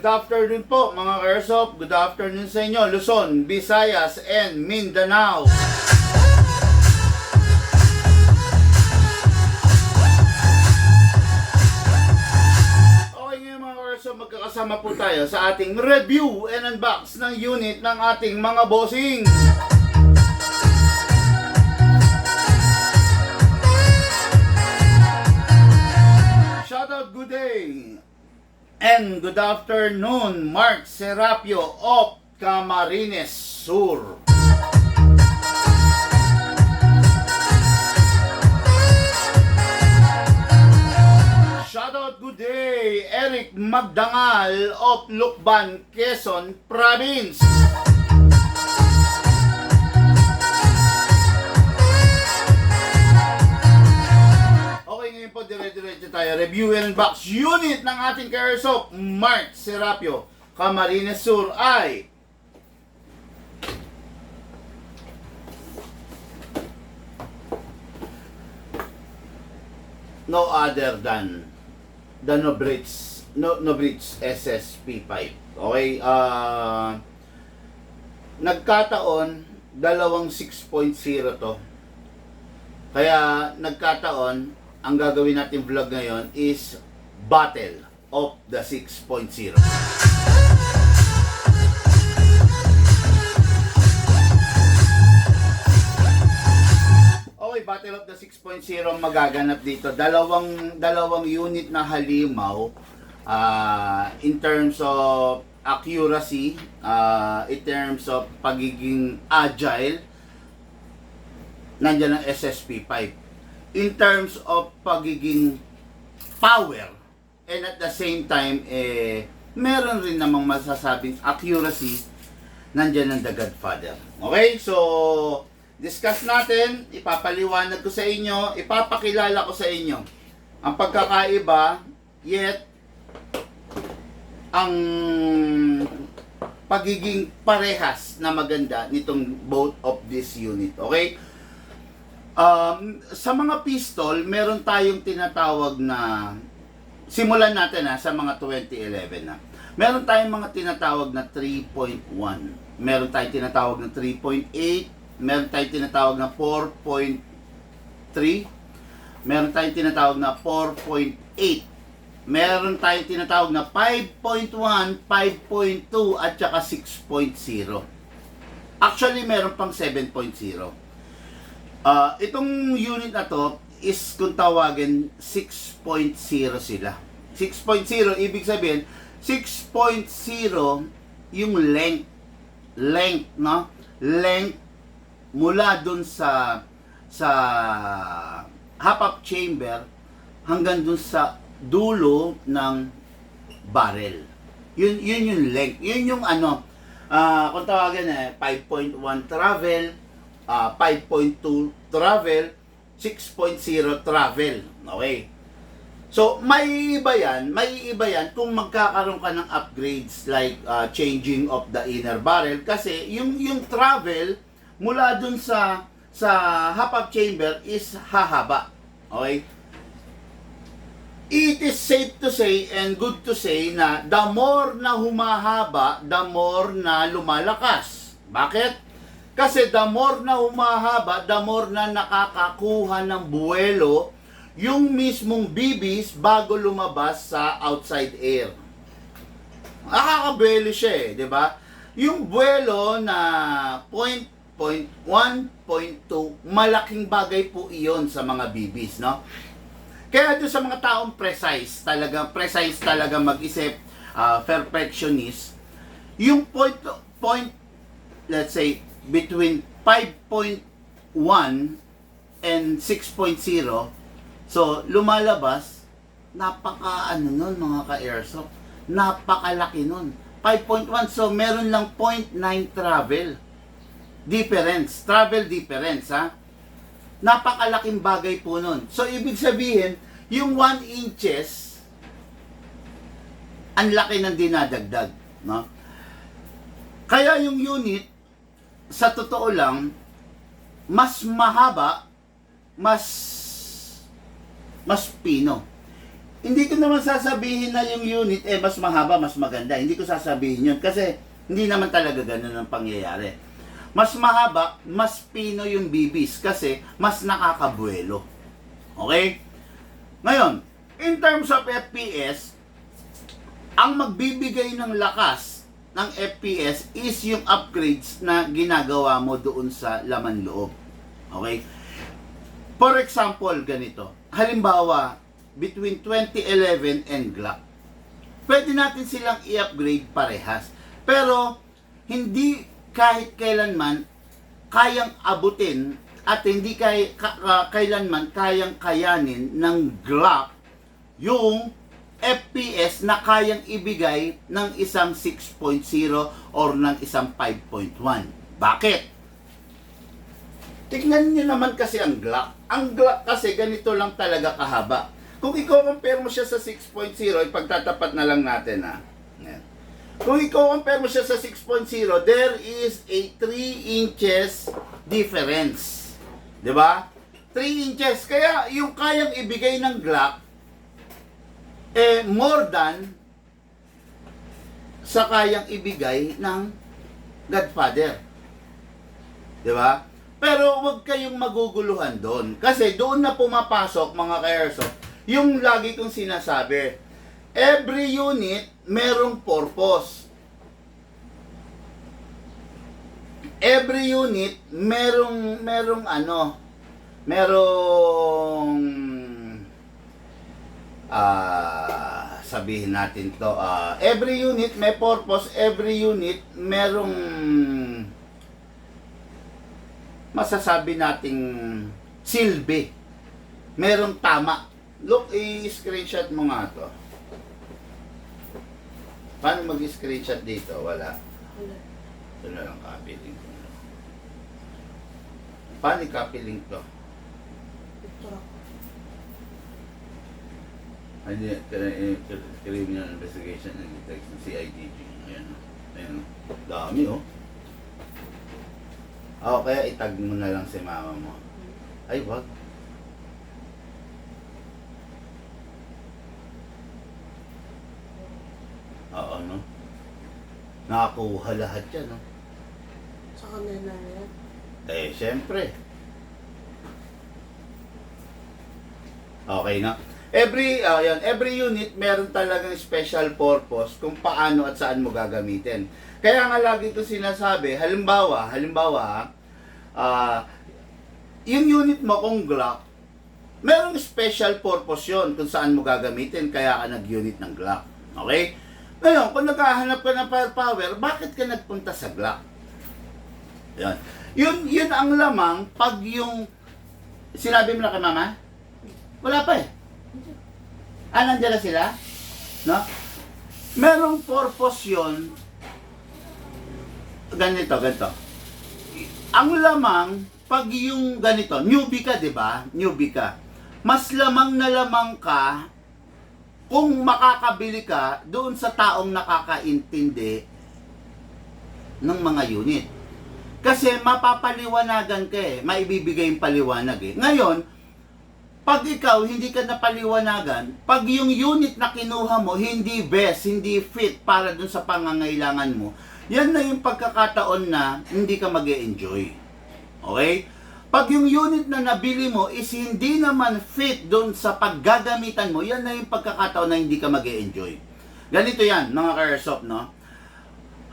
Good afternoon po mga Airsoft. Good afternoon sa inyo, Luzon, Visayas, and Mindanao. Okay ngayon mga Airsoft, magkakasama po tayo sa ating review and unbox ng unit ng ating mga bossing. Shoutout, good day and good afternoon, Mark Serapio of Camarines Sur. Shoutout, good day, Eric Magdangal of Lucban, Quezon Province. Okay, ngayon po dire-diretso tayo. Review and unbox unit ng ating Airsoft Mark Serapio Camarines Sur ay no other than the Nobrits SSP5. Okay, nagkataon dalawang 6.0 to. Kaya nagkataon ang gagawin natin vlog ngayon is Battle of the 6.0. Okay, Battle of the 6.0 magaganap dito. Dalawang unit na halimaw in terms of accuracy, in terms of pagiging agile, nandiyan ang SSP5. In terms of pagiging power, and at the same time, meron rin namang masasabing accuracy, nandiyan ang The Godfather. Okay, so discuss natin, ipapaliwanag ko sa inyo, ipapakilala ko sa inyo ang pagkakaiba, yet ang pagiging parehas na maganda nitong both of this unit. Okay? Sa mga pistol, meron tayong tinatawag na, simulan natin sa mga 2011 na. Meron tayong mga tinatawag na 3.1. Meron tayong tinatawag na 3.8. Meron tayong tinatawag na 4.3. Meron tayong tinatawag na 4.8. Meron tayong tinatawag na 5.1, 5.2 at saka 6.0. Actually, meron pang 7.0. Itong unit na to is kung tawagin 6.0 sila. 6.0 ibig sabihin 6.0 yung length, no? Length mula dun sa half-up chamber hanggang dun sa dulo ng barrel. Yun yung length. Yun yung kung tawagin 5.1 travel, 5.2 travel, 6.0 travel. Okay. So, may iba yan kung magkakaroon ka ng upgrades like changing of the inner barrel kasi yung travel mula dun sa half-up chamber is hahaba. Okay? It is safe to say and good to say na the more na humahaba, the more na lumalakas. Bakit? Kasi the more na humahaba, the more na nakakakuha ng buwelo yung mismong BBs bago lumabas sa outside air. Nakakabuwelo siya di ba? Yung buwelo na 0.1, 0.2, malaking bagay po iyon sa mga BBs, no? Kaya doon sa mga taong precise talaga mag-isip, perfectionist, yung point, let's say, between 5.1 and 6.0, so lumalabas, nun mga ka-airsoft, napakalaki nun. 5.1, so meron lang 0.9 travel difference, ha? Napakalaking bagay po nun. So ibig sabihin, yung 1 inches, ang laki ng dinadagdag, no? Kaya yung unit, sa totoo lang, mas mahaba, mas pino. hindi ko naman sasabihin na yung unit mas mahaba, mas maganda. Hindi ko sasabihin yun kasi hindi naman talaga ganun ang pangyayari. Mas mahaba, mas pino yung bibis kasi mas nakakabuelo. Okay? Ngayon, in terms of FPS, ang magbibigay ng lakas ng FPS is yung upgrades na ginagawa mo doon sa laman loob. Okay? For example, ganito. Halimbawa, between 2011 and Glock. Pwede natin silang i-upgrade parehas. Pero, hindi kahit kailanman kayang abutin at hindi kailanman kayang kayanin ng Glock yung FPS na kayang ibigay ng isang 6.0 or ng isang 5.1. Bakit? Tignan niyo naman kasi ang Glock. Ang Glock kasi ganito lang talaga kahaba. Kung i-compare mo siya sa 6.0, ipagtatapat na lang natin ha. Yan. Kung i-compare mo siya sa 6.0, there is a 3 inches difference. 'Di ba? 3 inches. Kaya yung kayang ibigay ng Glock more than sa kayang ibigay ng Godfather. 'Di ba? Pero huwag kayong maguguluhan doon. Kasi doon na pumapasok mga ka-airsoft yung lagi kong sinasabi. Every unit merong purpose. Every unit merong sabihin natin to, every unit may purpose, every unit merong masasabi nating silbi. Merong tama. Look, i-screenshot mo nga to. Paano mag-screenshot dito? Wala. Ito na lang, copy link ko. Paano i-copy link to? Criminal Investigation and Detection, CIDG. Ayan. Ayan. Dami, oh. Kaya itag mo na lang si mama mo. Ay, wag. Oo, no? Nakakuha lahat yan, no? Sa kanila yan. Siyempre. Okay na. Every unit meron talagang special purpose kung paano at saan mo gagamitin. Kaya nga lagi ko sinasabi, halimbawa, yung unit mo kung Glock, merong special purpose yun kung saan mo gagamitin, kaya ka nag-unit ng Glock. Okay? Ngayon, kung naghahanap ka ng firepower, bakit ka nagpunta sa Glock? Yan. Yun ang lamang pag yung sinabi mo na kay mama? Wala pa eh. Nandiyan na sila? No? Merong purpose yun. Ganito. Ang lamang, pag yung ganito, newbie ka, di ba? Newbie ka. Mas lamang na lamang ka kung makakabili ka doon sa taong nakakaintindi ng mga unit. Kasi mapapaliwanagan ka eh. Maibibigay yung paliwanag eh. Ngayon, pag ikaw hindi ka napaliwanagan, pag yung unit na kinuha mo hindi best, hindi fit para dun sa pangangailangan mo, yan na yung pagkakataon na hindi ka mag-e-enjoy. Okay? Pag yung unit na nabili mo is hindi naman fit dun sa paggagamitan mo, yan na yung pagkakataon na hindi ka mag-e-enjoy. Ganito yan, mga ka-airsoft, no?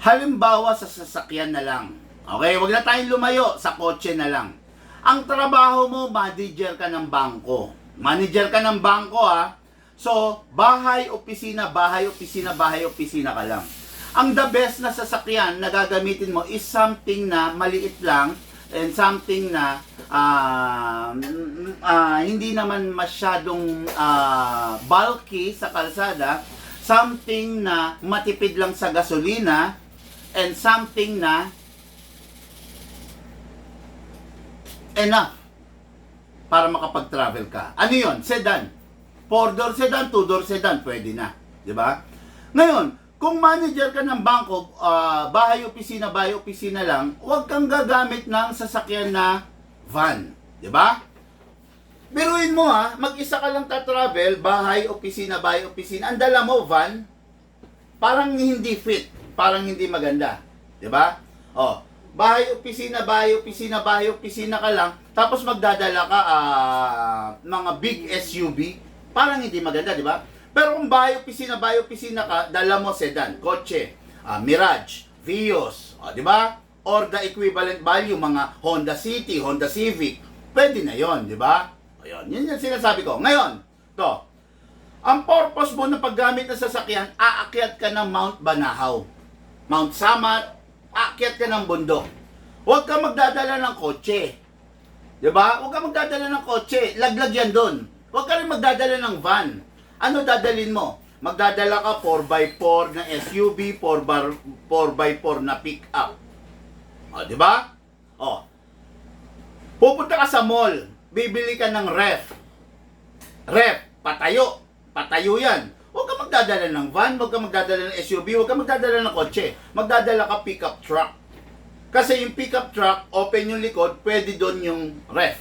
Halimbawa sa sasakyan na lang. Okay? Huwag na tayong lumayo, sa kotse na lang. Ang trabaho mo, manager ka ng bangko. Manager ka ng bangko, ha? So, bahay, opisina ka lang. Ang the best na sasakyan na gagamitin mo is something na maliit lang and something na hindi naman masyadong bulky sa kalsada, something na matipid lang sa gasolina, and something na enough para makapag-travel ka. Ano yun? Sedan. 4-door sedan, 2-door sedan, pwede na. Diba? Ngayon, kung manager ka ng bangko, bahay-opisina lang, huwag kang gagamit ng sasakyan na van. Diba? Biruin mo ha, mag-isa ka lang tatravel, bahay, opisina, bahay, opisina. Ang dala mo, van, parang hindi fit, parang hindi maganda. 'Di ba? Oh, bahay, opisina, bahay, opisina, bahay, opisina ka lang, tapos magdadala ka mga big SUV, parang hindi maganda, 'di ba? Pero kung bahay, opisina ka, dala mo sedan, kotse, Mirage, Vios, 'di ba? Or the equivalent value, mga Honda City, Honda Civic, pwede na 'yon, 'di ba? Ayun, yun yung sinasabi ko. Ngayon, to, ang purpose mo ng paggamit ng sasakyan, aakyat ka ng Mount Banahaw, Mount Samat, aakyat ka ng bundok. Huwag ka magdadala ng kotse. Diba? Huwag ka magdadala ng kotse. Laglag yan doon. Huwag ka rin magdadala ng van. Ano dadalin mo? Magdadala ka 4x4 na SUV, 4x4 na pick-up. O, diba? O, pupunta ka sa mall. Bibili ka ng ref. Ref, patayo. Patayo yan. Huwag ka magdadala ng van, huwag ka magdadala ng SUV, huwag ka magdadala ng kotse. Magdadala ka pickup truck. Kasi yung pickup truck, open yung likod, pwede doon yung ref.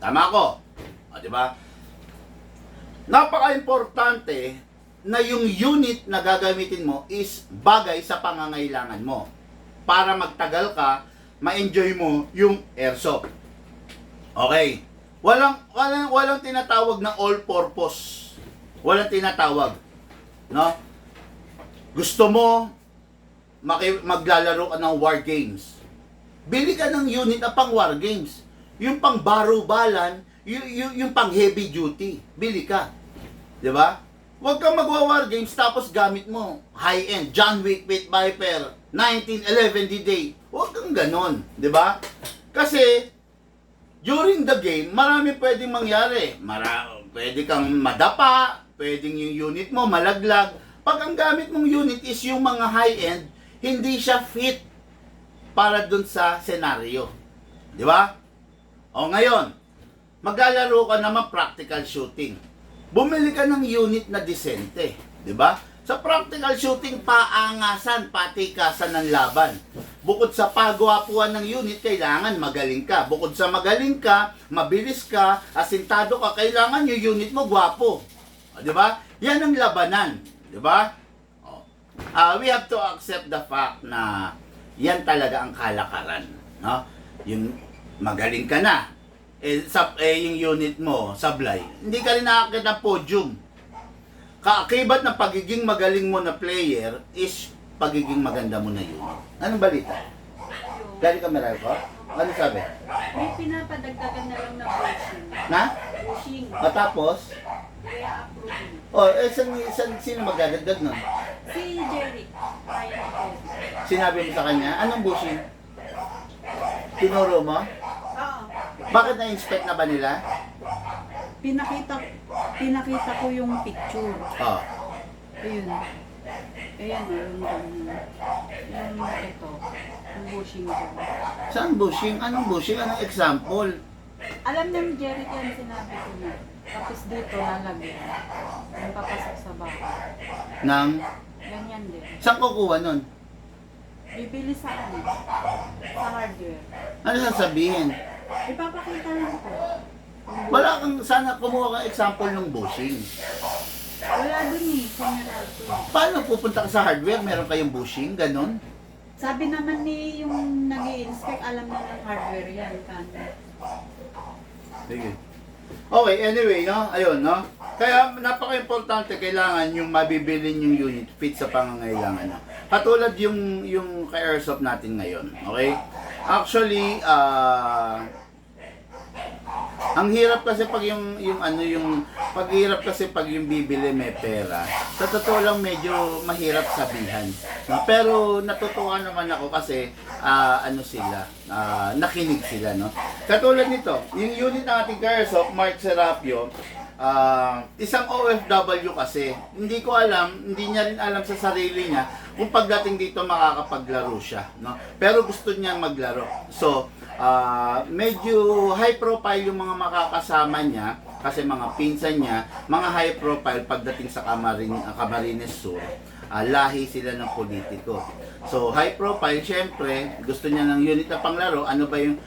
Tama ko? O, diba? Napaka-importante na yung unit na gagamitin mo is bagay sa pangangailangan mo. Para magtagal ka, ma-enjoy mo yung airsoft. Okay. Walang tinatawag na all-purpose. Walang tinatawag. No? Gusto mo maglalaro ka ng war games. Bili ka ng unit na pang war games. Yung pang baro-balan, yung pang heavy duty. Bili ka. 'Di ba? Huwag kang magwa-war games tapos gamit mo high-end John Wick with Viper 1911 D-Day. Huwag kang ganon, 'di ba? Kasi during the game, marami pwedeng mangyari. Pwede kang madapa, pwedeng yung unit mo malaglag. Pag ang gamit mong unit is yung mga high-end, hindi siya fit para dun sa senaryo. Di ba? O ngayon, maglalaro ka naman practical shooting. Bumili ka ng unit na disente. Di ba? Sa practical shooting, paangasan, patikasan ng laban. Bukod sa pagwapuan ng unit, kailangan magaling ka. Bukod sa magaling ka, mabilis ka, asintado ka, kailangan yung unit mo gwapo. O, di ba? Yan ang labanan. Di ba? We have to accept the fact na yan talaga ang kalakaran. No? Yung magaling ka na, yung unit mo, sablay, hindi ka rin nakakita ng podium. Kaakibat ng pagiging magaling mo na player is pagiging maganda mo na unit. Anong balita? Galing ka meron ko? Ano sabi? May pinapadagdagan na lang na bushing. Na? Bushing. O tapos? Kaya approving. Sino magdadagdag nun? Si Jerry. Kaya ni Jerry. Sinabi mo sa kanya, anong bushing? Tinuro mo? Oo. Bakit na-inspect na ba nila? Pinakita ko yung picture. Oh. Ayun. Ayan o, yung ito. Yung bushing dyan. Saan bushing? Anong bushing? Anong example? Alam na ni Jerry yan, sinabi ko na. Tapos dito lalagyan. Yung papasok sa bahay. Nang, Ganyan din. saan kukuha nun? Bibili sa ano? Sa hardware. Ano sasabihin? Ipapakita lang ko. Wala kang, sana kumuha kang example ng bushing. Wala dun eh. General ko. Paano pupunta ka sa hardware? Meron kayong bushing? Ganon? Sabi naman ni yung nag-i-inspect, alam na ng hardware yan. Kano. Sige. Okay, anyway, no? Ayun, no? Kaya napaka-importante, kailangan yung mabibili yung unit fit sa pangangailangan. No? Katulad yung ka-airsoft natin ngayon, okay? Actually, ang hirap kasi pag yung paghirap kasi pag yung bibili may pera. Sa totoo lang medyo mahirap sabihan. No? Pero natutuwa naman ako kasi nakinig sila, no. Katulad nito, yung unit ng ating Airsoft, Mark Serapio, isang OFW kasi, hindi niya rin alam sa sarili niya kung pagdating dito makakapaglaro siya, no. Pero gusto niya maglaro. So, medyo high profile yung mga makakasama niya kasi mga pinsan niya, mga high profile pagdating sa Camarines Sur. lahi sila ng politiko. So, high profile, syempre, gusto niya ng unit na panglaro. Ano ba yung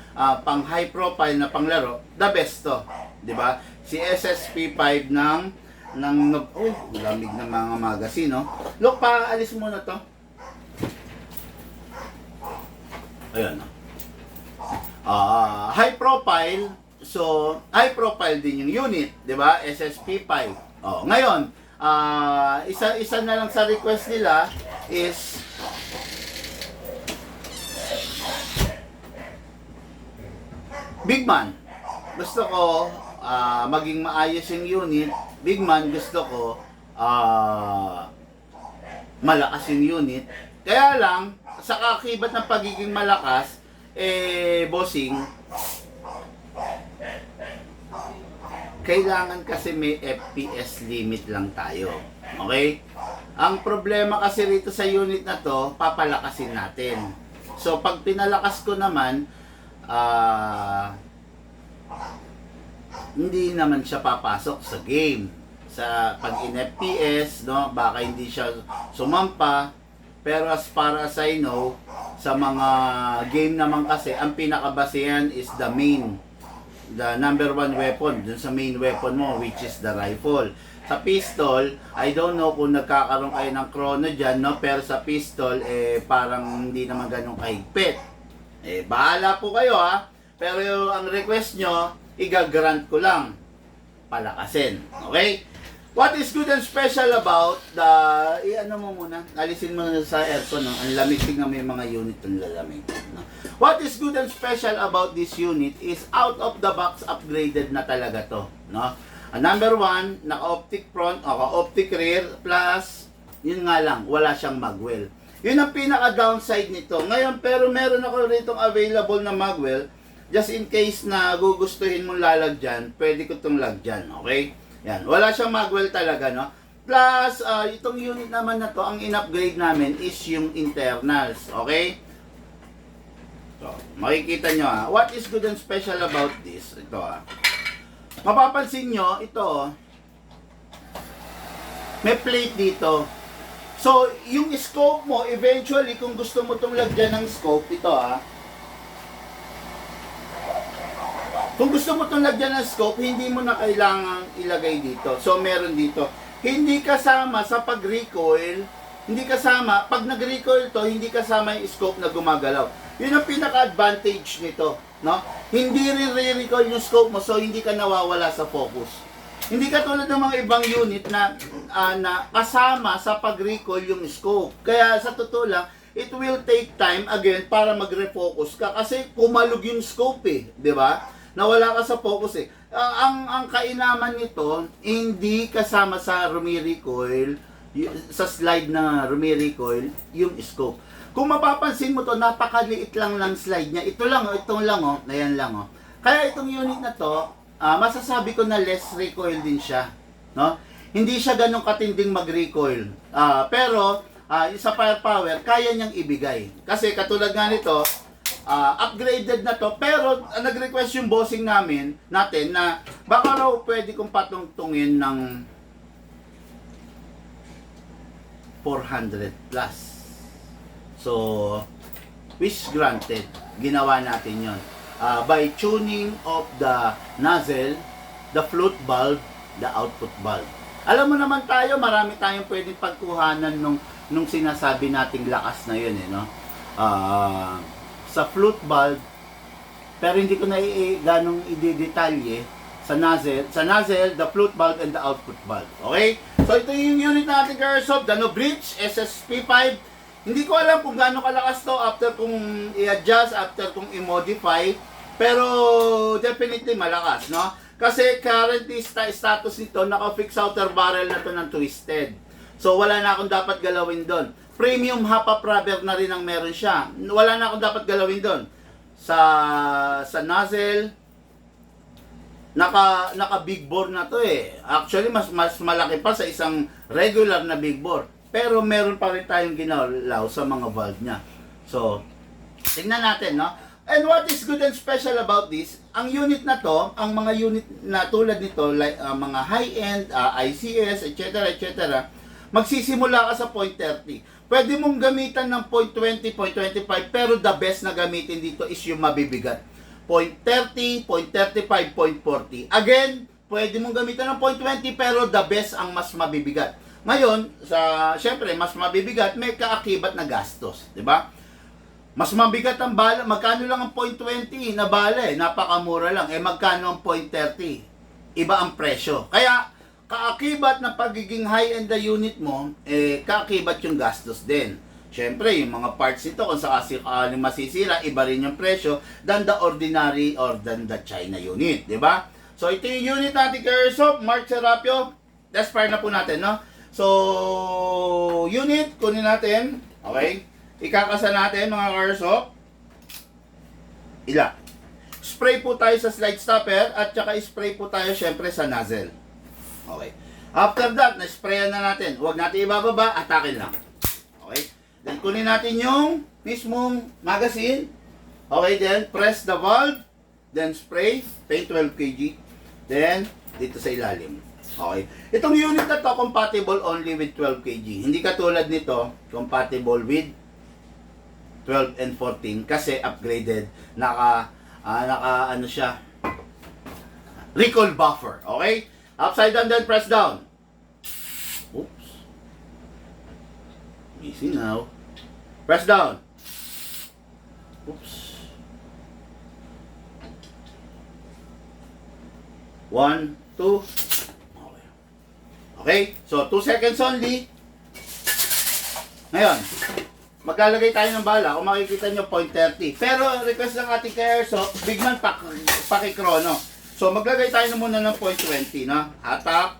pang high profile na panglaro? The best to. Di ba? Si SSP5 ng lamig ng mga magazine, no? Look, paalis muna to. Ayan, no? High profile, so high profile din yung unit, 'di ba? SSP5. Ngayon, isa na lang sa request nila is Big Man. Gusto ko maging maayos yung unit. Big Man, gusto ko malakas yung unit. Kaya lang, sa kakibat ng pagiging malakas, bossing, kailangan kasi may FPS limit lang tayo. Okay? Ang problema kasi rito sa unit na to, papalakasin natin. So, pag pinalakas ko naman, hindi naman siya papasok sa game. Sa pag in FPS, no, baka hindi siya sumampa. Pero as far as I know, sa mga game naman kasi, ang pinakabasehan is the number one weapon, dun sa main weapon mo, which is the rifle. Sa pistol, I don't know kung nagkakaroon kayo ng chrono dyan, no? Pero sa pistol, parang hindi naman ganun kahigpit. Bahala po kayo, ha? Pero ang request nyo, igagrant ko lang. Palakasin. Okay? What is good and special about the... ano mo muna? Alisin mo sa aircon, no? Ang lamig, tingnan mo yung mga unit ng lalamig. No? What is good and special about this unit is out of the box upgraded na talaga to. No? Number one, naka-optic front, optic rear, plus, yun nga lang, wala siyang magwell. Yun ang pinaka-downside nito. Ngayon, pero meron ako rito available na magwell. Just in case na gugustuhin mong lalagyan, pwede ko itong lagyan. Okay? Yan. Wala siyang magwell talaga, no? Plus, itong unit naman na to, ang in-upgrade namin is yung internals. Okay? So, makikita nyo, ha? What is good and special about this? Ito, ha? Mapapansin nyo, ito, may plate dito. So, yung scope mo, eventually, kung gusto mo itong lagyan ng scope, ito, ha? Kung gusto mo itong lagyan ng scope, hindi mo na kailangang ilagay dito. So, meron dito. Hindi kasama sa pag-recoil, hindi kasama, pag nag-recoil to, hindi kasama yung scope na gumagalaw. Yun ang pinaka-advantage nito. No? Hindi rin re-recoil yung scope mo, so hindi ka nawawala sa focus. Hindi katulad ng mga ibang unit na kasama sa pag-recoil yung scope. Kaya sa totoo lang, it will take time again para mag-refocus ka. Kasi pumalog yung scope di ba? Nawala ka sa focus ang kainaman nito, hindi kasama sa Rumirecoil, sa slide na Rumirecoil, yung scope. Kung mapapansin mo to, napakaliit lang ng slide niya. Ito lang, ayan lang. Kaya itong unit na to, masasabi ko na less recoil din siya. No? Hindi siya ganun katinding mag-recoil. Pero, sa firepower, kaya niyang ibigay. Kasi katulad nga nito, upgraded na to, pero nag-request yung bossing natin na baka raw pwede kong patungtungin ng 400 plus. So, wish granted. Ginawa natin yon by tuning of the nozzle, the float valve, the output valve. Alam mo naman tayo, marami tayong pwedeng pagkuhanan nung sinasabi nating lakas na yun, no? Sa float valve, pero hindi ko na ganong i-detalye sa nozzle, the float valve, and the output valve. Okay? So, ito yung unit natin, Airsoft, the No Bridge SSP5. Hindi ko alam kung gaano kalakas to after kung i-adjust, after kung i-modify, pero definitely malakas, no? Kasi currently status nito, naka-fix outer barrel na to ng twisted. So, wala na akong dapat galawin doon. Premium half-up rubber na rin ang meron siya. Wala na akong dapat galawin doon. Sa nozzle, naka big bore na to Actually, mas malaki pa sa isang regular na big bore. Pero meron pa rin tayong ginalaw sa mga valve niya. So, tingnan natin, no? And what is good and special about this, ang unit na to, ang mga unit na tulad nito, like mga high-end, ICS, etc., etc., magsisimula ka sa 0.30. Pwede mong gamitan ng 0.20, 0.25, pero the best na gamitin dito is yung mabibigat. 0.30, 0.35, 0.40. Again, pwede mong gamitan ng 0.20, pero the best ang mas mabibigat. Ngayon, syempre, mas mabibigat, may kaakibat na gastos, di ba? Mas mabigat ang bala, magkano lang ang 0.20 na bala napakamura lang. Magkano ang 0.30? Iba ang presyo. Kaya, kaakibat na pagiging high-end the unit mo, kaakibat yung gastos din. Syempre, yung mga parts nito, kung sakaling masisira, iba rin yung presyo than the ordinary or than the China unit, di ba? So, ito yung unit natin kay Airsoft, Mark Serapio. Test fire na po natin, no? So, unit, kunin natin. Okay? Ikakasa natin, mga Airsoft. Spray po tayo sa slide stopper at saka spray po tayo, syempre, sa nozzle. Okay? After that, na-sprayan na natin. Huwag natin ibababa, atakin lang. Okay? Then, kunin natin yung mismong magazine. Okay, then, press the valve. Then, spray. Paint 12 kg. Then, dito sa ilalim. Okay. Itong unit na to, compatible only with 12 kg. Hindi katulad nito, compatible with 12 and 14 kasi upgraded. Ano siya? Recoil buffer. Okay? Upside down, then press down. Oops. Easy now. Press down. Oops. 1, 2. Okay. So, 2 seconds only. Ngayon, maglalagay tayo ng bala. Kung makikita nyo, 0.30. Pero, request lang ating kay Airsoft, bigman pakikrono. So, maglagay tayo muna ng 0.20, no? Hatak.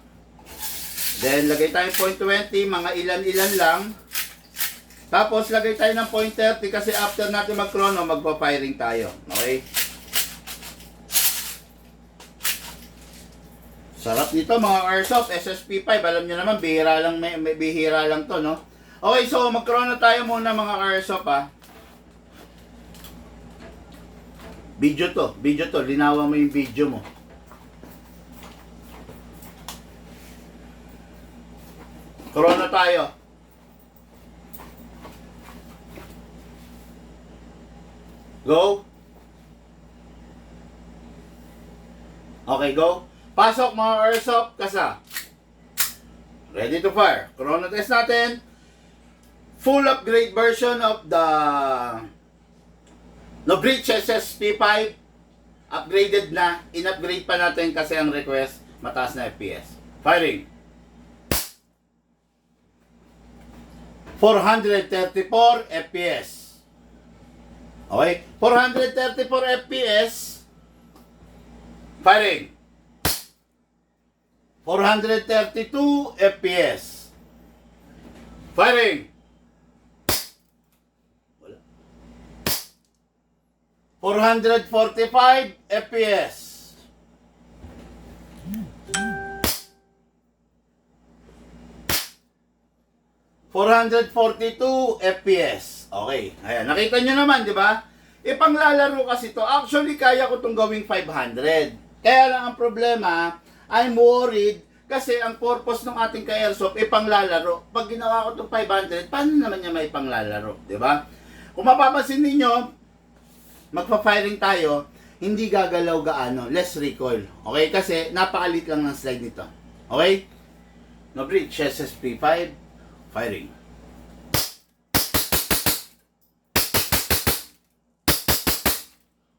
Then, lagay tayo 0.20, mga ilan-ilan lang. Tapos, lagay tayo ng 0.30 kasi after natin mag-chrono, magpa-firing tayo. Okay? Sarap nito mga Airsoft, SSP5. Alam nyo naman, bihira lang to, no? Okay, so mag-chrono tayo muna mga Airsoft, ha? Video to. Linawan mo yung video mo. Chrono tayo. Go. Okay, go. Pasok mga Airsoft, kasa. Ready to fire. Chrono test natin. Full upgrade version of the Novritsch SSP5. Upgraded na. In-upgrade pa natin kasi ang request mataas na FPS. Firing. 434 FPS. Okay? 434 FPS. Firing. 432 FPS. Firing. 445 FPS. $442 FPS. Okay. Ayan. Nakita nyo naman, di ba? Ipanglalaro kasi to. Actually, kaya ko itong gawing 500. Kaya lang ang problema, I'm worried kasi ang purpose ng ating ka-airsoft ipanglalaro. Pag ginawa ko itong 500, paano naman niya may panglalaro? Di ba? Kung mapapansin ninyo, magpa-firing tayo, hindi gagalaw gaano, less recoil. Okay? Kasi napakalit lang ng slide nito. Okay? Novritsch SSP5, firing.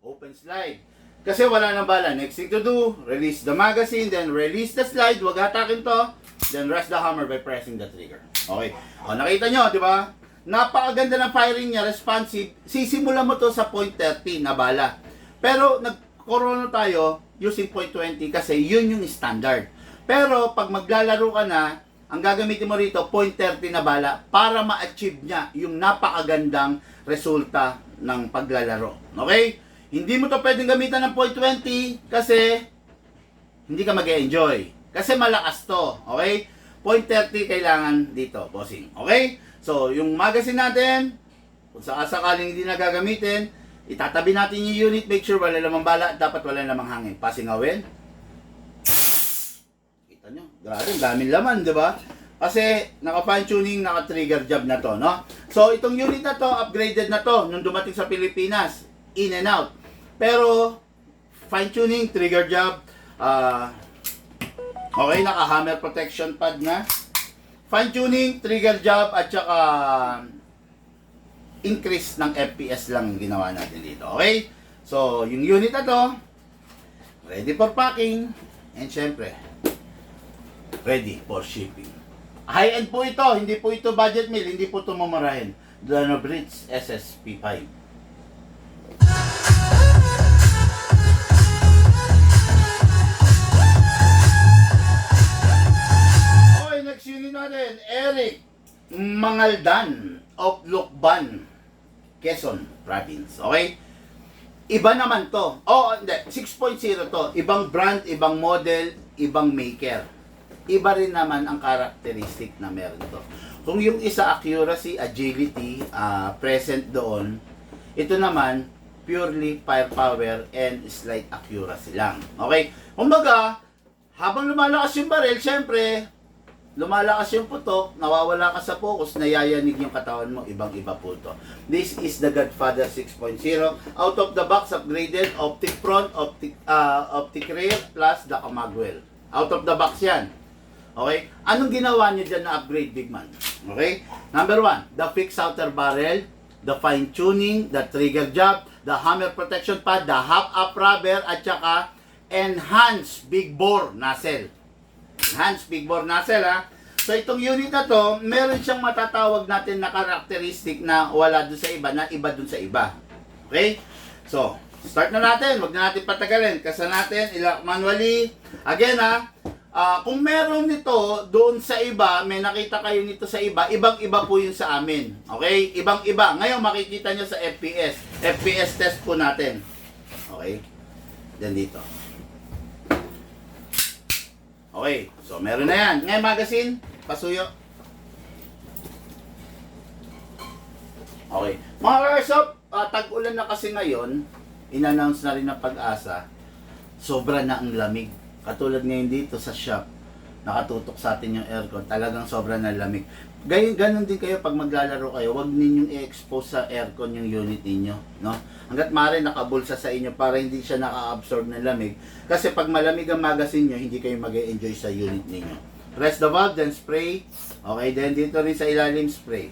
Open slide. Kasi wala nang bala. Next thing to do, release the magazine, then release the slide. Huwag hatakin to. Then rest the hammer by pressing the trigger. Okay. O, nakita nyo, di ba? Napakaganda ng firing niya, responsive. Sisimula mo to sa 0.30 na bala. Pero nag-chrono tayo using 0.20 kasi yun yung standard. Pero pag maglalaro ka na, ang gagamitin mo rito, 0.30 na bala para ma-achieve niya yung napakagandang resulta ng paglalaro. Okay? Hindi mo to pwedeng gamitan ng 0.20 kasi hindi ka mag-enjoy. Kasi malakas to. Okay? 0.30 kailangan dito, bossing. Okay? So, yung magazine natin, kung sakaling hindi na gagamitin, itatabi natin yung unit, make sure wala namang bala, dapat wala namang hangin. Pasingawin. Kita nyo, grabe, daming laman, di ba? Kasi naka-fine tuning, naka-trigger job na to, no? So, itong unit na to, upgraded na to nung dumating sa Pilipinas. In and out. Pero, fine tuning, trigger job, okay, naka-hammer protection pad na. Fine tuning, trigger job, at saka increase ng FPS lang yung ginawa natin dito. Okay? So, yung unit na to, ready for packing, and syempre, ready for shipping. High-end po ito, hindi po ito budget meal, hindi po ito mamarahin. Dano Brits SSP5. Okay, next unit natin, Eric Mangaldan of Lucban, Quezon Province. Okay? Iba naman to. Oh, hindi. 6.0 to. Ibang brand, ibang model, ibang maker. Iba rin naman ang karakteristik na meron to. Kung yung isa accuracy, agility, present doon, ito naman purely firepower and slight accuracy lang. Okay? Kumbaga, habang lumalakas yung barrel, syempre, lumalakas yung putok, nawawala ka sa focus, nayayanig yung katawan mo, ibang-iba po to. This is the Godfather 6.0. Out of the box, upgraded, optic front, optic rear, plus the Camagwell. Out of the box yan. Okay? Anong ginawa niyo dyan na upgrade, big man? Okay? Number 1, the fixed outer barrel, the fine tuning, the trigger job, the hammer protection pad, the half-up rubber, at saka enhanced big bore nozzle. Enhanced big bore nozzle, ha? So, itong unit na to, meron siyang matatawag natin na karakteristik na wala dun sa iba, na iba dun sa iba. Okay? So, start na natin. Huwag na natin patagalin. Kasa natin, ilak manually. Again, ha? Kung meron nito doon sa iba, may nakita kayo nito sa iba, ibang-iba po yun sa amin. Okay? Ibang-iba. Ngayon, makikita nyo sa FPS. FPS test po natin. Okay? Yan dito. Okay. So, meron na yan. Ngayon, magazine. Pasuyo. Okay. Mga Airsoft, tag-ulan na kasi ngayon, in-announce na rin ng Pag-asa, sobra na ang lamig. Katulad ngayon dito sa shop, nakatutok sa atin yung aircon, talagang sobra na lamig. Ganon din kayo pag maglalaro kayo, wag ninyong i-expose sa aircon yung unit ninyo, no? Hangga't maaari nakabulsa sa inyo para hindi siya naka-absorb ng lamig. Kasi pag malamig ang magazine nyo, hindi kayo mag-enjoy sa unit ninyo. Press the valve, then spray. Okay, then dito rin sa ilalim spray.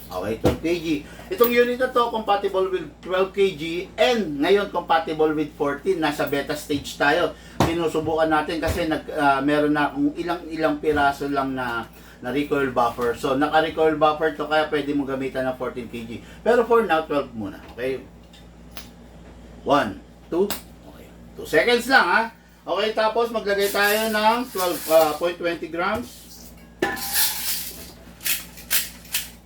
Okay, 12 kg. Itong unit na to, compatible with 12 kg and ngayon compatible with 14. Nasa beta stage tayo. Sinusubukan natin kasi meron na kung ilang piraso lang na recoil buffer. So, naka-recoil buffer to kaya pwede mo gamitan ng 14 kg. Pero for now, 12 muna. Okay? 1, 2, okay. 2 seconds lang, ha? Okay, tapos maglagay tayo ng 12.20 grams.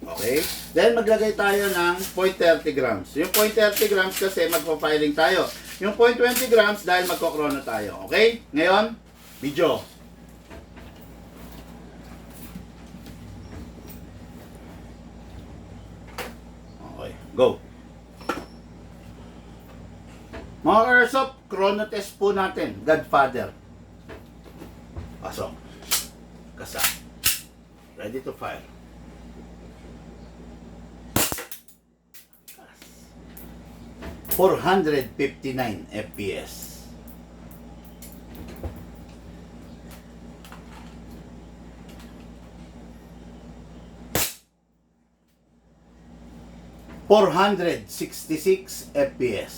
Okay? Then, maglagay tayo ng 0.30 grams. Yung 0.30 grams kasi magpa-firing tayo. Yung 0.20 grams dahil magkokrono tayo. Okay? Ngayon, video. Okay, go. Mga Airsoft, chrono test po natin. Godfather. Pasok. Kasa. Ready to fire. 459 FPS. $466 FPS.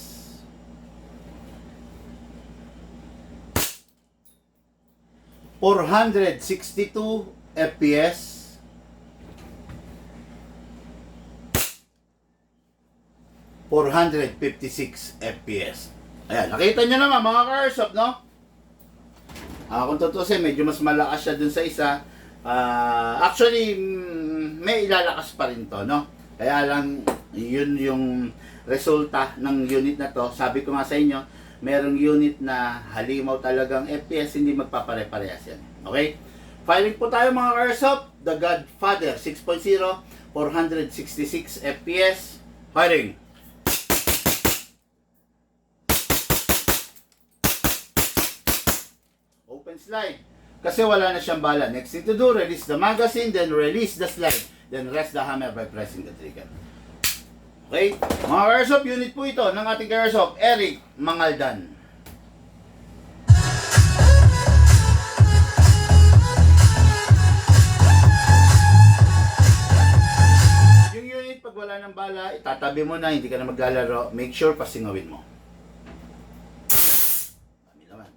462 FPS. 456 FPS. Ayan, nakita nyo naman mga Airsoft, no? Kung tutusin, medyo mas malakas siya dun sa isa. Actually, may ilalakas pa rin to, no? Kaya lang, yun yung resulta ng unit na to. Sabi ko nga sa inyo, merong unit na halimaw talagang FPS, hindi magpapare-parehas yan. Okay? Firing po tayo mga Airsoft. The Godfather 6.0, 466 FPS. Firing. Open slide. Kasi wala na siyang bala. Next thing to do, release the magazine, then release the slide. Then rest the hammer by pressing the trigger. Okay? Mga airsoft unit po ito ng ating airsoft, Eric Mangaldan. Yung unit, pag wala ng bala, itatabi mo na, hindi ka na maglalaro. Make sure pasingawin mo. Dami naman.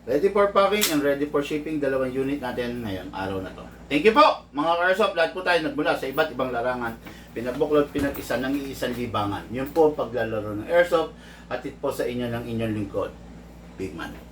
Ready for packing and ready for shipping. Dalawang unit natin ngayong araw na to. Thank you po, mga airsoft. Lahat po tayo nagmula sa iba't ibang larangan. Pinabuklod, pinag-isa ng iisang libangan. Yun po paglalaro ng airsoft. At po sa inyo ng inyong lingkod, Big Man.